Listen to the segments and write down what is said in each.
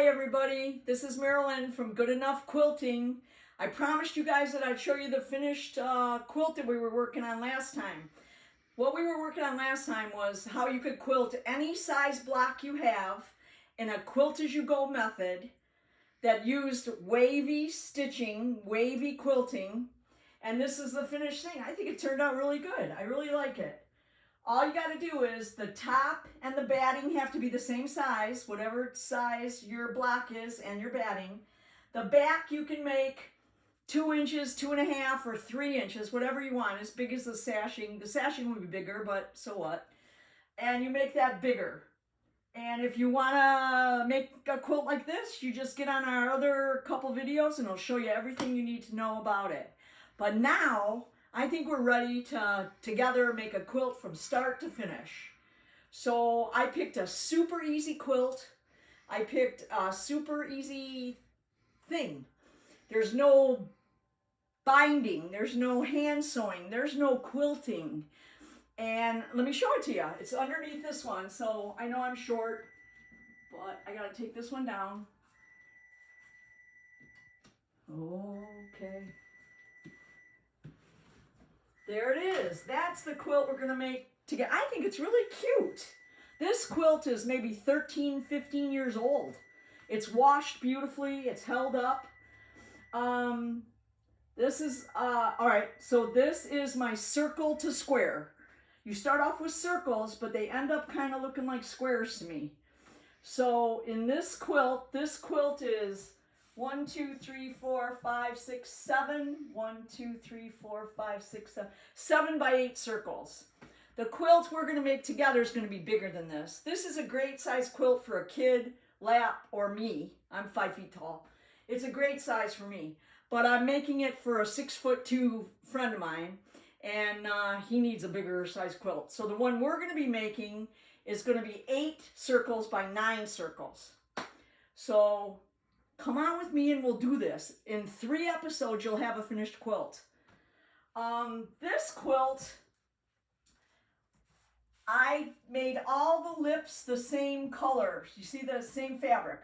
Hi everybody, this is Marilyn from Good Enough Quilting. I promised you guys that I'd show you the finished quilt that we were working on last time. What we were working on last time was how you could quilt any size block you have in a quilt as you go method that used wavy stitching, wavy quilting, and this is the finished thing. I think it turned out really good. I really like it. All you got to do is the top and the batting have to be the same size, whatever size your block is and your batting. The back you can make 2 inches, 2.5, or 3 inches, whatever you want, as big as the sashing. The sashing would be bigger, but so what? And you make that bigger. And if you want to make a quilt like this, you just get on our other couple videos and it'll show you everything you need to know about it. But now, I think we're ready to together make a quilt from start to finish. So I picked a super easy quilt. I picked a super easy thing. There's no binding, there's no hand sewing, there's no quilting. And let me show it to you. It's underneath this one, so I know I'm short, but I gotta take this one down. Okay. There it is. That's the quilt we're gonna make together. I think it's really cute. This quilt is maybe 13, 15 years old. It's washed beautifully, it's held up. This is, all right, so this is my circle to square. You start off with circles, but they end up kind of looking like squares to me. So in this quilt is 1, 2, 3, 4, 5, 6, 7. 1, 2, 3, 4, 5, 6, 7. 7 by 8 circles. The quilt we're going to make together is going to be bigger than this. This is a great size quilt for a kid, lap, or me. I'm 5 feet tall. It's a great size for me. But I'm making it for a 6'2" friend of mine, and he needs a bigger size quilt. So the one we're going to be making is going to be 8 circles by 9 circles. So come on with me and we'll do this. In 3 episodes, you'll have a finished quilt. This quilt, I made all the lips the same color. You see the same fabric.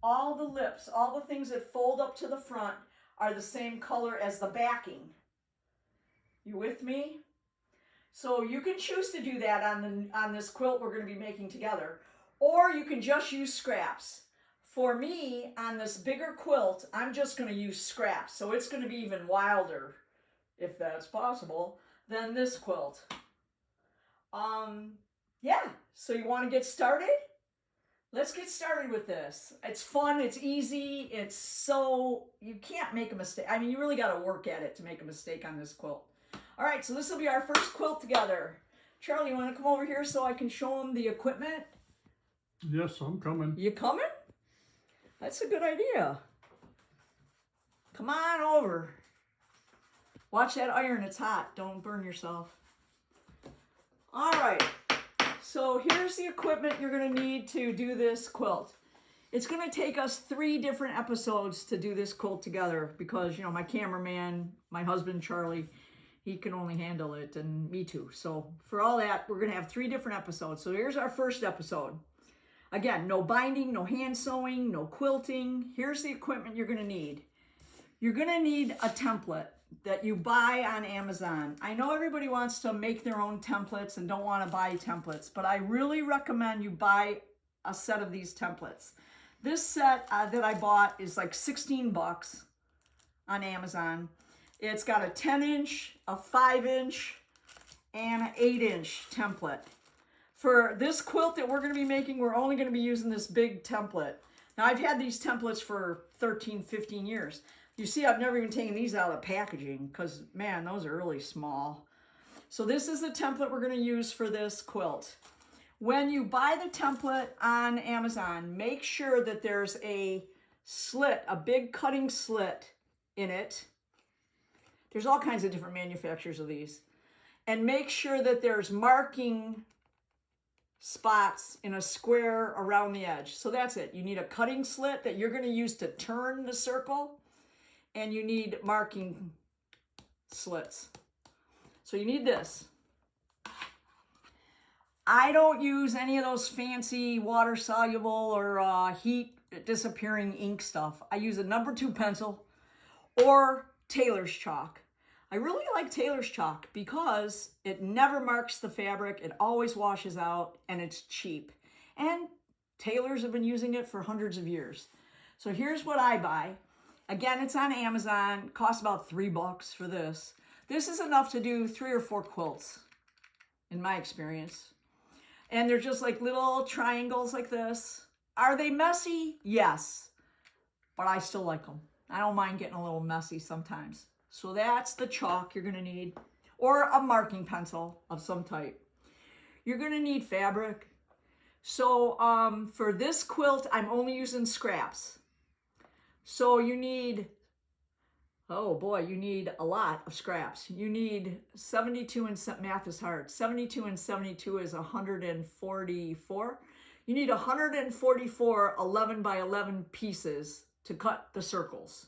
All the lips, all the things that fold up to the front are the same color as the backing. You with me? So you can choose to do that on this quilt we're going to be making together. Or you can just use scraps. For me, on this bigger quilt, I'm just going to use scraps. So it's going to be even wilder, if that's possible, than this quilt. Yeah, so you want to get started? Let's get started with this. It's fun, it's easy, you can't make a mistake. I mean, you really got to work at it to make a mistake on this quilt. All right, so this will be our first quilt together. Charlie, you want to come over here so I can show them the equipment? Yes, I'm coming. You coming? That's a good idea. Come on over. Watch that iron, it's hot. Don't burn yourself. All right, so here's the equipment you're going to need to do this quilt. It's going to take us 3 different episodes to do this quilt together because, you know, my cameraman, my husband, Charlie, he can only handle it, and me too. So for all that, we're going to have 3 different episodes. So here's our first episode. Again, no binding, no hand sewing, no quilting. Here's the equipment you're going to need. You're going to need a template that you buy on Amazon. I know everybody wants to make their own templates and don't want to buy templates, but I really recommend you buy a set of these templates. This set that I bought is like 16 bucks on Amazon. It's got a 10-inch, a 5-inch, and an 8-inch template. For this quilt that we're going to be making, we're only going to be using this big template. Now, I've had these templates for 13, 15 years. You see, I've never even taken these out of packaging because, man, those are really small. So this is the template we're going to use for this quilt. When you buy the template on Amazon, make sure that there's a slit, a big cutting slit in it. There's all kinds of different manufacturers of these. And make sure that there's marking spots in a square around the edge. So that's it. You need a cutting slit that you're going to use to turn the circle. And you need marking slits. So you need this. I don't use any of those fancy water soluble or heat disappearing ink stuff, I use a number 2 pencil or Tailor's chalk. I really like Tailor's chalk because it never marks the fabric, it always washes out, and it's cheap. And tailors have been using it for hundreds of years. So here's what I buy. Again, it's on Amazon. It costs about $3 for this. This is enough to do 3 or 4 quilts, in my experience. And they're just like little triangles like this. Are they messy? Yes. But I still like them. I don't mind getting a little messy sometimes. So that's the chalk you're going to need, or a marking pencil of some type. You're going to need fabric. So for this quilt, I'm only using scraps. So you need, oh boy, you need a lot of scraps. You need 72 and math is hard. 72 and 72 is 144. You need 144 11 by 11 pieces to cut the circles.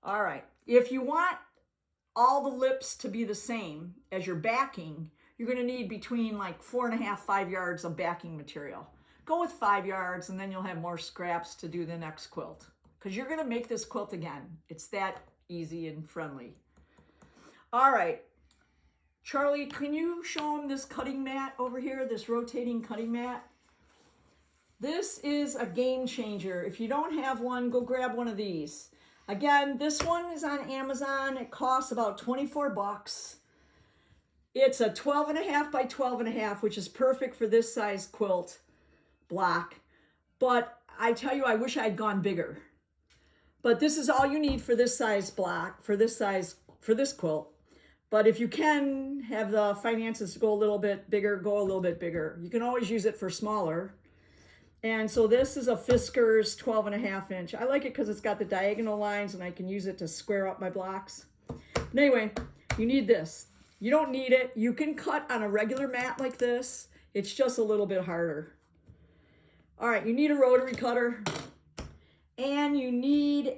All right. If you want all the lips to be the same as your backing, you're going to need between like 4.5, 5 yards of backing material. Go with 5 yards and then you'll have more scraps to do the next quilt. Because you're going to make this quilt again. It's that easy and friendly. All right. Charlie, can you show them this cutting mat over here, this rotating cutting mat? This is a game changer. If you don't have one, go grab one of these. Again, this one is on Amazon. It costs about 24 bucks. It's a 12.5 by 12.5, which is perfect for this size quilt block. But I tell you, I wish I had gone bigger. But this is all you need for this size block, for this quilt. But if you can have the finances to go a little bit bigger, go a little bit bigger. You can always use it for smaller. And so this is a Fisker's 12.5 inch. I like it because it's got the diagonal lines and I can use it to square up my blocks. But anyway, you need this. You don't need it. You can cut on a regular mat like this. It's just a little bit harder. All right, you need a rotary cutter. And you need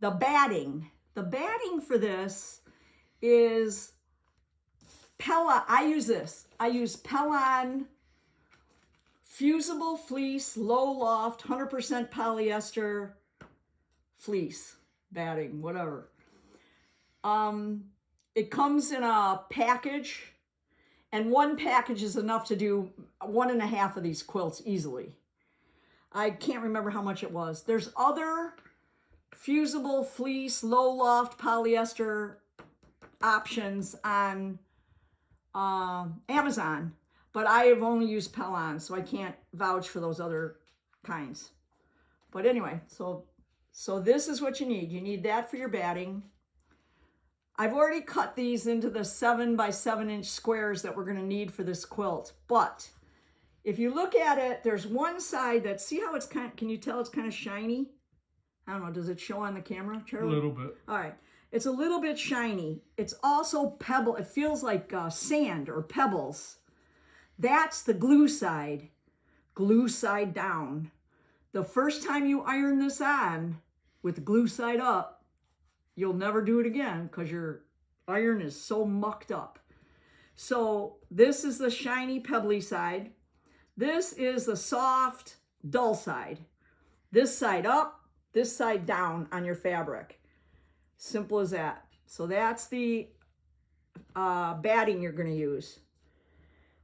the batting. The batting for this is I use this. I use Pellon fusible fleece, low loft, 100% polyester fleece, batting, whatever. It comes in a package, and one package is enough to do 1.5 of these quilts easily. I can't remember how much it was. There's other fusible fleece, low loft polyester options on Amazon. But I have only used Pellon, so I can't vouch for those other kinds. But anyway, so this is what you need. You need that for your batting. I've already cut these into the 7 by 7 inch squares that we're going to need for this quilt. But if you look at it, there's one side that, see how it's can you tell it's kind of shiny? I don't know, does it show on the camera, Charlie? A little bit. All right. It's a little bit shiny. It's also pebble. It feels like sand or pebbles. That's the glue side down. The first time you iron this on with the glue side up, you'll never do it again because your iron is so mucked up. So this is the shiny, pebbly side. This is the soft, dull side. This side up, this side down on your fabric. Simple as that. So that's the batting you're going to use.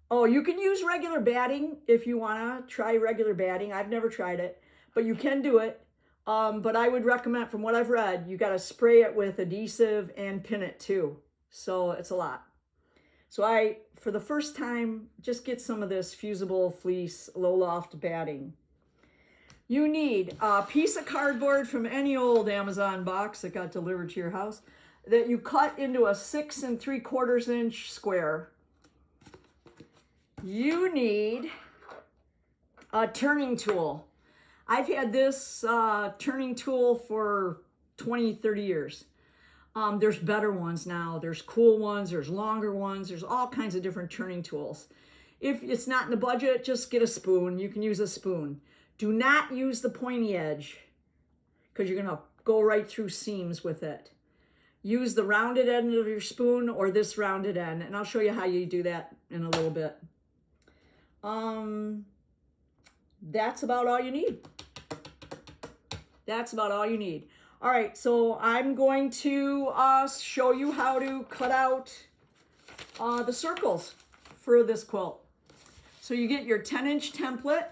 Oh, you can use regular batting if you want to try regular batting. I've never tried it, but you can do it. But I would recommend, from what I've read, you got to spray it with adhesive and pin it too. So it's a lot. So for the first time, just get some of this fusible fleece low loft batting. You need a piece of cardboard from any old Amazon box that got delivered to your house that you cut into a 6 3/4 inch square. You need a turning tool. I've had this turning tool for 20, 30 years. There's better ones now. There's cool ones. There's longer ones. There's all kinds of different turning tools. If it's not in the budget, just get a spoon. You can use a spoon. Do not use the pointy edge because you're going to go right through seams with it. Use the rounded end of your spoon or this rounded end, and I'll show you how you do that in a little bit. that's about all you need. That's about all you need. All right, so I'm going to show you how to cut out the circles for this quilt. So you get your 10-inch template.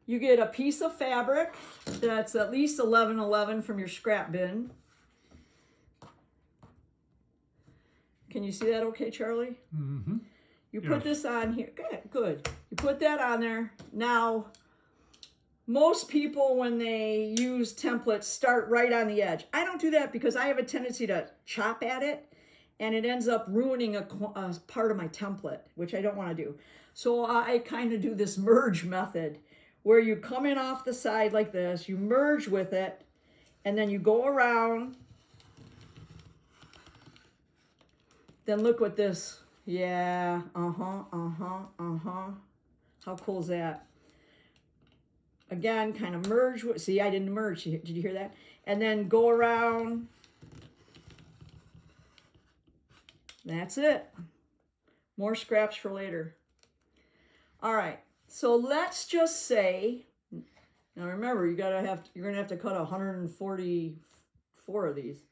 You get a piece of fabric that's at least 1111 from your scrap bin. Can you see that okay, Charlie? Mm-hmm. You put this on here. Good. You put that on there. Now, most people, when they use templates, start right on the edge. I don't do that because I have a tendency to chop at it, and it ends up ruining a part of my template, which I don't want to do. So I kind of do this merge method, where you come in off the side like this, you merge with it, and then you go around. Then look what this, yeah, how cool is that? Again, kind of merge with, see, I didn't merge, did you hear that? And then go around. That's it. More scraps for later. All right, so let's just say, now remember, you're gonna have to cut 144 of these.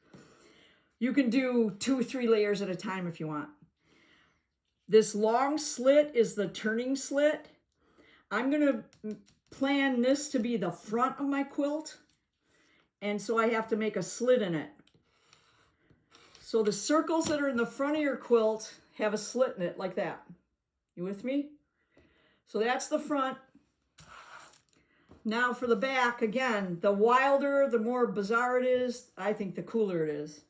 You can do 2 or 3 layers at a time if you want. This long slit is the turning slit. I'm gonna plan this to be the front of my quilt, and so I have to make a slit in it. So the circles that are in the front of your quilt have a slit in it like that. You with me? So that's the front. Now for the back, again, the wilder, the more bizarre it is, I think the cooler it is.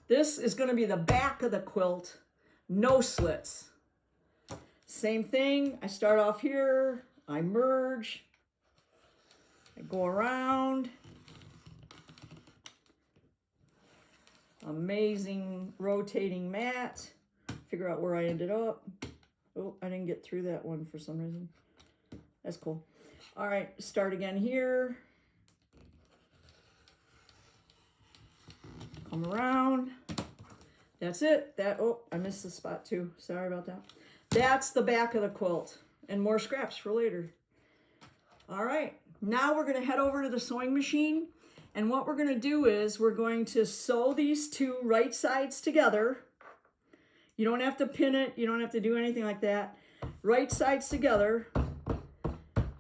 This is going to be the back of the quilt, no slits. Same thing, I start off here, I merge, I go around. Amazing rotating mat. Figure out where I ended up. Oh, I didn't get through that one for some reason. That's cool. All right, start again here. Come around. That's it. Oh, I missed the spot too. Sorry about that. That's the back of the quilt, and more scraps for later. All right, now we're going to head over to the sewing machine, and what we're going to do is we're going to sew these 2 right sides together. You don't have to pin it. You don't have to do anything like that. Right sides together.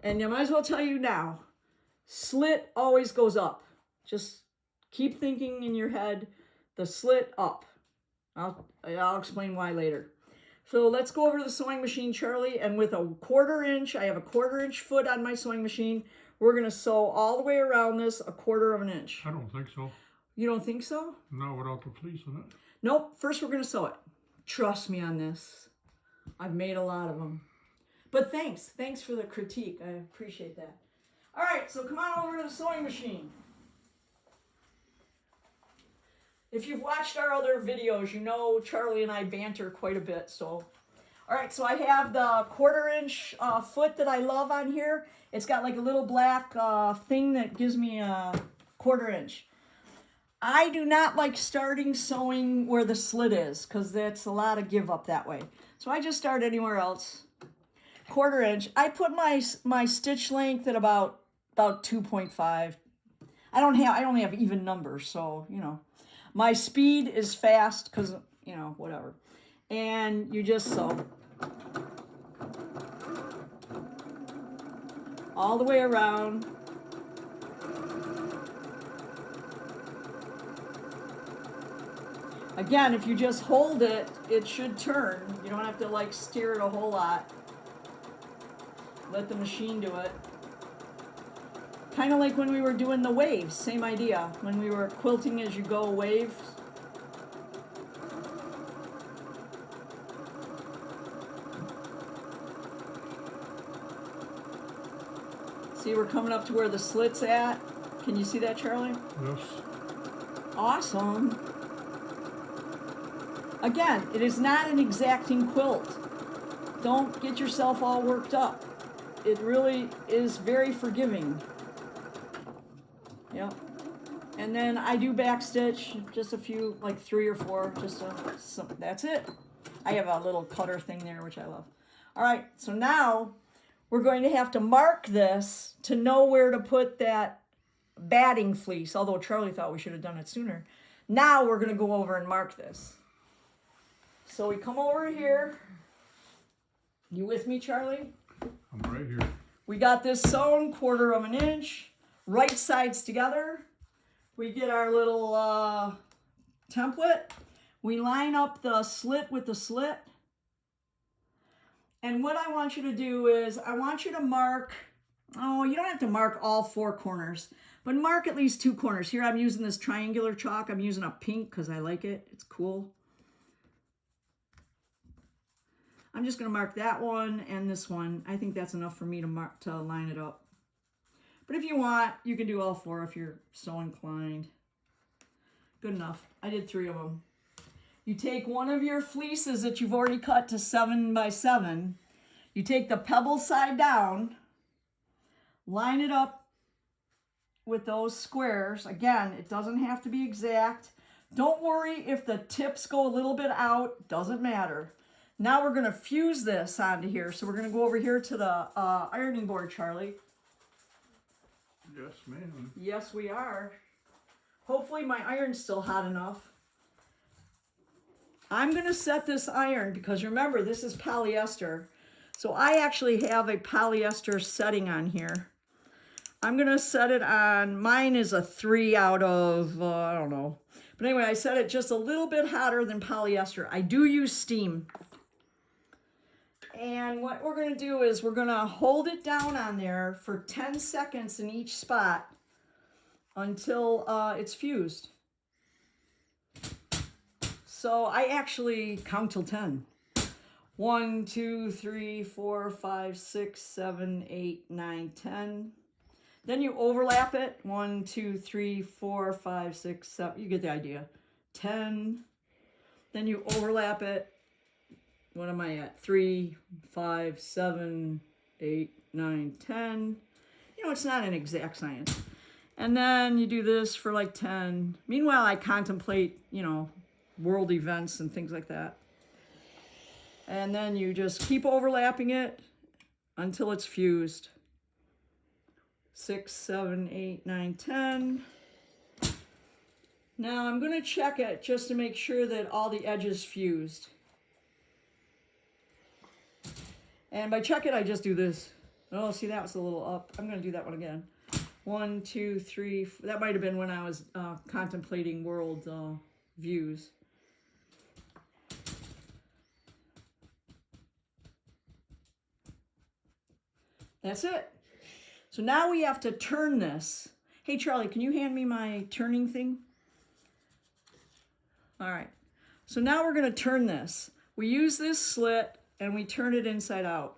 And I might as well tell you now, slit always goes up. Just keep thinking in your head, the slit up. I'll explain why later. So let's go over to the sewing machine, Charlie, and with a 1/4 inch, I have a 1/4 inch foot on my sewing machine. We're going to sew all the way around this 1/4 inch. I don't think so. You don't think so? Not without the fleece in it. Nope. First, we're going to sew it. Trust me on this. I've made a lot of them. But thanks. Thanks for the critique. I appreciate that. All right, so come on over to the sewing machine. If you've watched our other videos, you know Charlie and I banter quite a bit. So, all right, so I have the 1/4 inch foot that I love on here. It's got like a little black thing that gives me a 1/4 inch. I do not like starting sewing where the slit is because that's a lot of give up that way. So I just start anywhere else. 1/4 inch. I put my stitch length at about 2.5. I only have even numbers, so you know. My speed is fast because, you know, whatever. And you just sew. All the way around. Again, if you just hold it, it should turn. You don't have to like steer it a whole lot. Let the machine do it. Kind of like when we were doing the waves, same idea. When we were quilting as you go waves. See, we're coming up to where the slit's at. Can you see that, Charlie? Yes. Awesome. Again, it is not an exacting quilt. Don't get yourself all worked up. It really is very forgiving. Yep. And then I do backstitch, just a few, like 3 or 4, that's it. I have a little cutter thing there, which I love. All right, so now we're going to have to mark this to know where to put that batting fleece, although Charlie thought we should have done it sooner. Now we're going to go over and mark this. So we come over here. You with me, Charlie? I'm right here. We got this sewn 1/4 of an inch, right sides together. We get our little template. We line up the slit with the slit. And what I want you to do is, I want you to mark, oh, you don't have to mark all 4 corners, but mark at least 2 corners. Here I'm using this triangular chalk. I'm using a pink because I like it. It's cool. I'm just going to mark that one and this one. I think that's enough for me to line it up. But if you want, you can do all 4 if you're so inclined. Good enough. I did 3 of them. You take one of your fleeces that you've already cut to 7 by 7. You take the pebble side down, line it up with those squares. Again, it doesn't have to be exact. Don't worry if the tips go a little bit out. Doesn't matter. Now we're going to fuse this onto here. So we're going to go over here to the ironing board, Charlie. Yes, ma'am. Yes, we are. Hopefully my iron's still hot enough. I'm going to set this iron because remember, this is polyester. So I actually have a polyester setting on here. I'm going to set it on, mine is a 3 out of, I don't know. But anyway, I set it just a little bit hotter than polyester. I do use steam. And what we're going to do is we're going to hold it down on there for 10 seconds in each spot until it's fused. So I actually count till 10. 1, 2, 3, 4, 5, 6, 7, 8, 9, 10. Then you overlap it. 1, 2, 3, 4, 5, 6, 7. You get the idea. 10. Then you overlap it. What am I at? 3, 5, 7, 8, 9, 10. You know, it's not an exact science. And then you do this for like 10. Meanwhile, I contemplate, you know, world events and things like that. And then you just keep overlapping it until it's fused. 6, 7, 8, 9, 10. Now I'm going to check it just to make sure that all the edges fused. And by check it, I just do this. Oh, see, that was a little up. I'm going to do that one again. 1, 2, 3. That might have been when I was contemplating world views. That's it. So now we have to turn this. Hey, Charlie, can you hand me my turning thing? All right. So now we're going to turn this. We use this slit and we turn it inside out.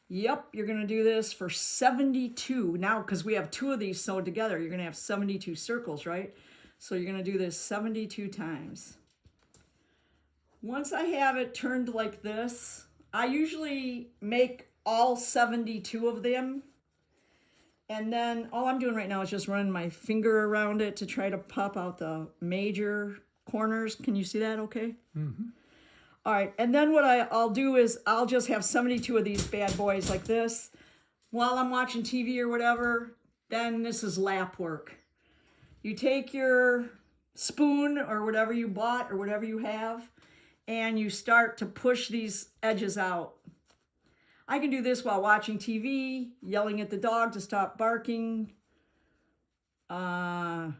Yep, you're going to do this for 72. Now, because we have 2 of these sewed together, you're going to have 72 circles, right? So you're going to do this 72 times. Once I have it turned like this, I usually make all 72 of them. And then all I'm doing right now is just running my finger around it to try to pop out the major corners. Can you see that okay? Mm-hmm. All right, and then what I'll do is I'll just have 72 of these bad boys like this while I'm watching TV or whatever. Then this is lap work. You take your spoon or whatever you bought or whatever you have, and you start to push these edges out. I can do this while watching TV, yelling at the dog to stop barking, playing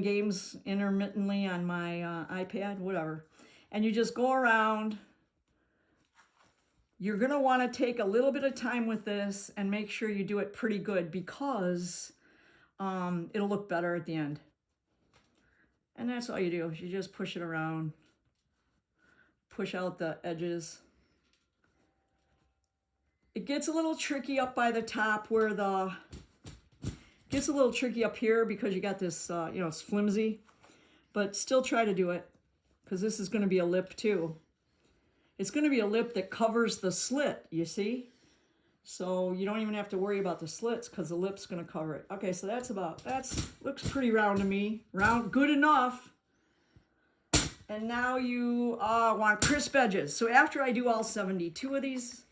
games intermittently on my iPad, whatever. And you just go around. You're going to want to take a little bit of time with this and make sure you do it pretty good because it'll look better at the end. And that's all you do. You just push it around. Push out the edges. It gets a little tricky up by the top where gets a little tricky up here because you got this, you know, it's flimsy, but still try to do it because this is going to be a lip too. It's going to be a lip that covers the slit, you see? So you don't even have to worry about the slits because the lip's going to cover it. Okay, so looks pretty round to me. Round, good enough. And now you want crisp edges. So after I do all 72 of these,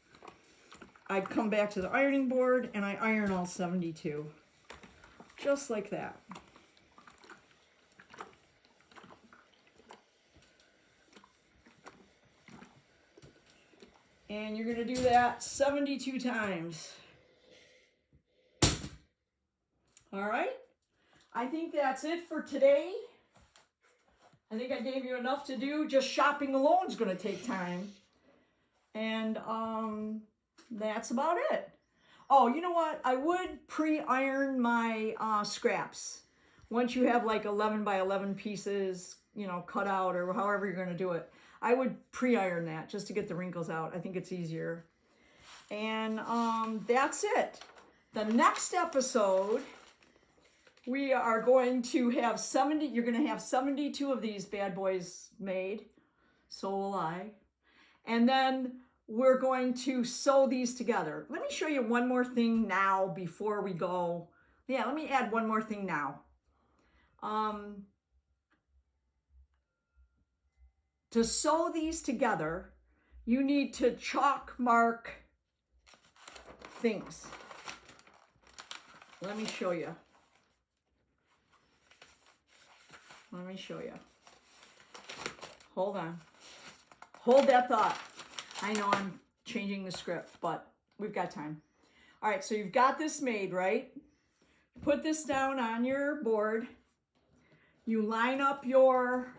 I come back to the ironing board and I iron all 72. Just like that. And you're going to do that 72 times. All right. I think that's it for today. I think I gave you enough to do. Just shopping alone is going to take time. And that's about it. Oh, you know what? I would pre-iron my scraps. Once you have like 11 by 11 pieces, you know, cut out or however you're going to do it. I would pre-iron that just to get the wrinkles out. I think it's easier. And that's it. The next episode, we are going to have 70, you're going to have 72 of these bad boys made. So will I. And then we're going to sew these together. Let me show you one more thing now before we go. Yeah, let me add one more thing now. To sew these together, you need to chalk mark things. Let me show you. Let me show you. Hold on. Hold that thought. I know I'm changing the script, but we've got time. All right, so you've got this made, right? Put this down on your board. You line up your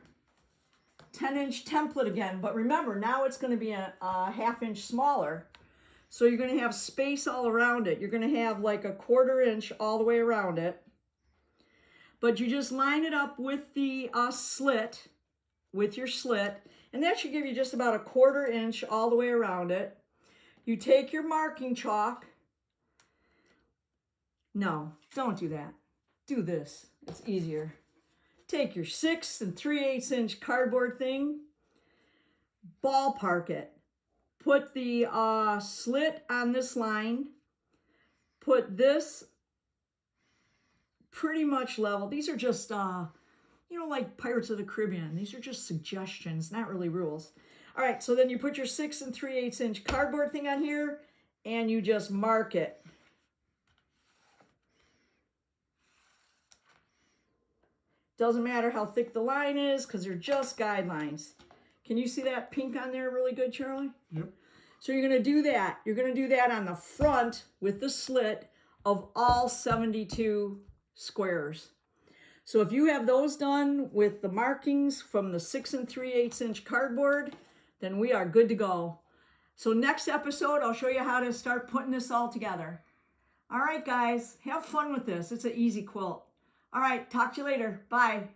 10-inch template again, but remember, now it's going to be a half-inch smaller. So you're going to have space all around it. You're going to have like a 1/4 inch all the way around it. But you just line it up with the slit, with your slit, and that should give you just about a 1/4 inch all the way around it. You take your marking chalk. No, don't do that. Do this. It's easier. Take your 6 3/8 inch cardboard thing, ballpark it. Put the slit on this line. Put this pretty much level. These are just, you know, like Pirates of the Caribbean. These are just suggestions, not really rules. All right, so then you put your 6 3/8 inch cardboard thing on here, and you just mark it. Doesn't matter how thick the line is, because they're just guidelines. Can you see that pink on there really good, Charlie? Yep. So you're going to do that. You're going to do that on the front with the slit of all 72 squares. So if you have those done with the markings from the 6 3/8 inch cardboard, then we are good to go. So next episode, I'll show you how to start putting this all together. All right, guys, have fun with this. It's an easy quilt. All right, talk to you later. Bye.